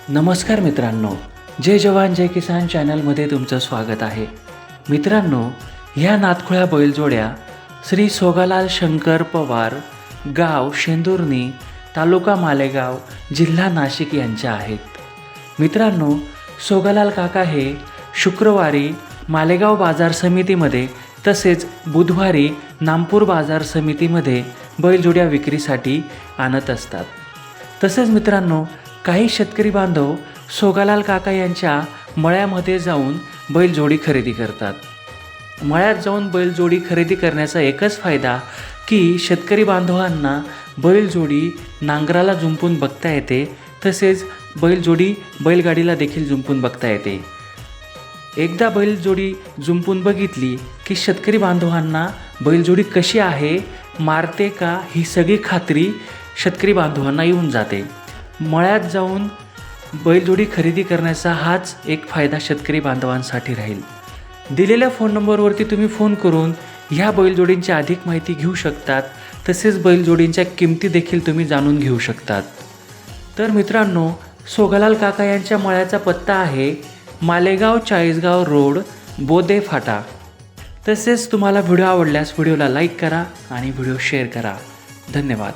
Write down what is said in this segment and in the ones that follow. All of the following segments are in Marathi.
नमस्कार मित्रांनो, जय जवान जय किसान चॅनलमध्ये तुमचं स्वागत आहे. मित्रांनो, ह्या नातखुळ्या बैलजोड्या श्री सोगालाल शंकर पवार, गाव शेंदुर्णी, तालुका मालेगाव, जिल्हा नाशिक यांच्या आहेत. मित्रांनो, सोगालाल काका हे शुक्रवारी मालेगाव बाजार समितीमध्ये तसेच बुधवारी नामपूर बाजार समितीमध्ये बैलजोड्या विक्रीसाठी आणत असतात. तसेच मित्रांनो, काही शेतकरी बांधव सोगालाल काका यांच्या मळ्यामध्ये जाऊन बैलजोडी खरेदी करतात. मळ्यात जाऊन बैलजोडी खरेदी करण्याचा एकच फायदा की शेतकरी बांधवांना बैलजोडी नांगराला जुंपून बघता येते, तसेच बैलजोडी बैलगाडीला देखील जुंपून बघता येते. एकदा बैलजोडी जुंपून बघितली की शेतकरी बांधवांना बैलजोडी कशी आहे, मारते का, ही सगळी खात्री शेतकरी बांधवांना येऊन जाते. मळ्यात जाऊन बैलजोडी खरेदी करण्याचा हाच एक फायदा शेतकरी बांधवांसाठी राहील. दिलेल्या फोन नंबरवरती तुम्ही फोन करून ह्या बैलजोडींची अधिक माहिती घेऊ शकतात. तसेच बैलजोडींच्या किमती देखील तुम्ही जाणून घेऊ शकतात. तर मित्रांनो, सोगालाल काका यांच्या मळ्याचा पत्ता आहे मालेगाव चाळीसगाव रोड, बोदे फाटा. तसेच तुम्हाला व्हिडिओ आवडल्यास व्हिडिओला लाईक करा आणि व्हिडिओ शेअर करा. धन्यवाद.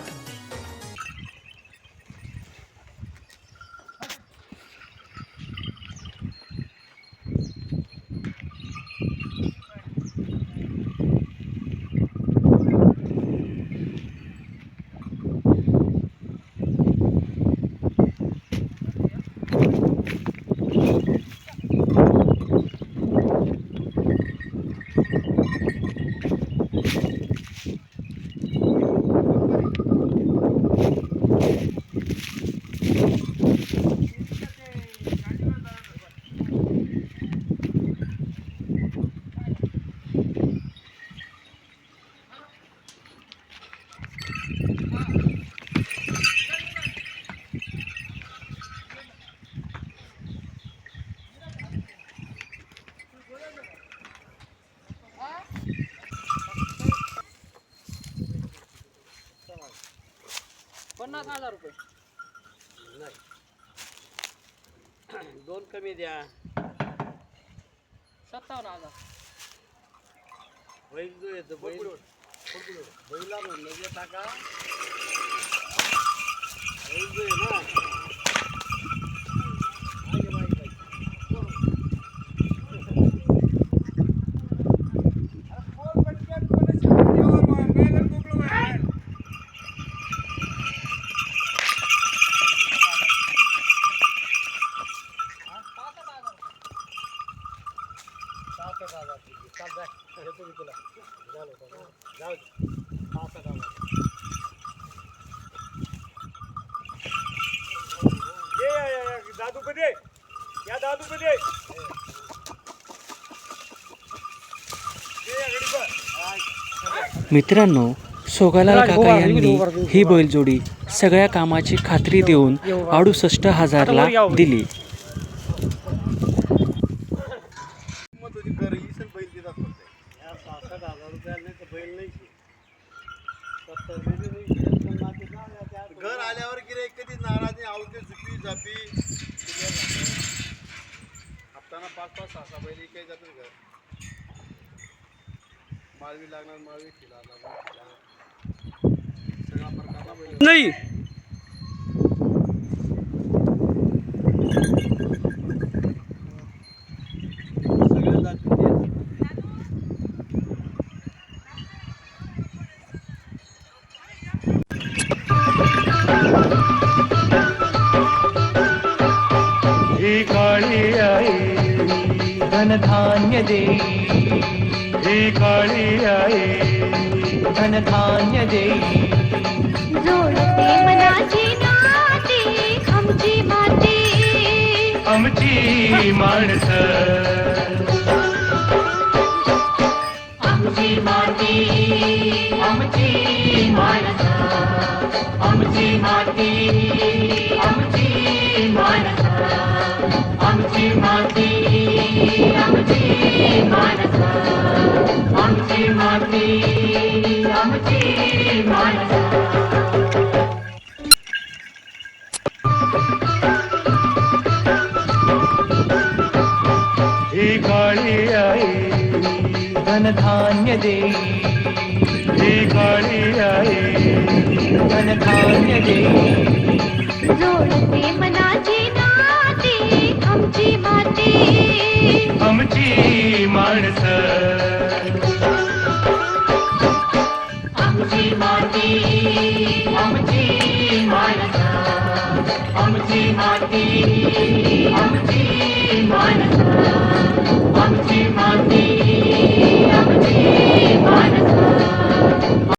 ₹50,000 नाही, दोन कमी द्या. 57,000 बैल जो येतो बैला म्हणलं जे टाका. बैल जो आहे ना मित्रांनो, सोगालाल काका यांनी ही बैलजोडी सगळ्या कामाची खात्री देऊन 68,000ला दिली. घर आल्यावर गिऱ्हाईक कधी नाराज आवडते झुपी झापी हप्ताना 5-5, 6-6 बैल काही जातात. घर माळवी लागणार, माळवी खिला सगळा प्रकारला बैल नाही. सगळे जाती ही काळी आई धनधान्य देई, ही काळी आई धनधान्य देई. जोडते मनाची नाती आमची माती, आमची माणसं, आमची माती, आमची माणसं, आमची माती, आमची माणसं, आमची माती, आमची माणसं, आमची माती, आमची माणसं. धनधान्य देई ही काळी आई धनधान्य देई जोडते मनाची नाती आमची माती आमची माणसं आमची माती आमची माणसं आमची माती आमची माणसं आमची माती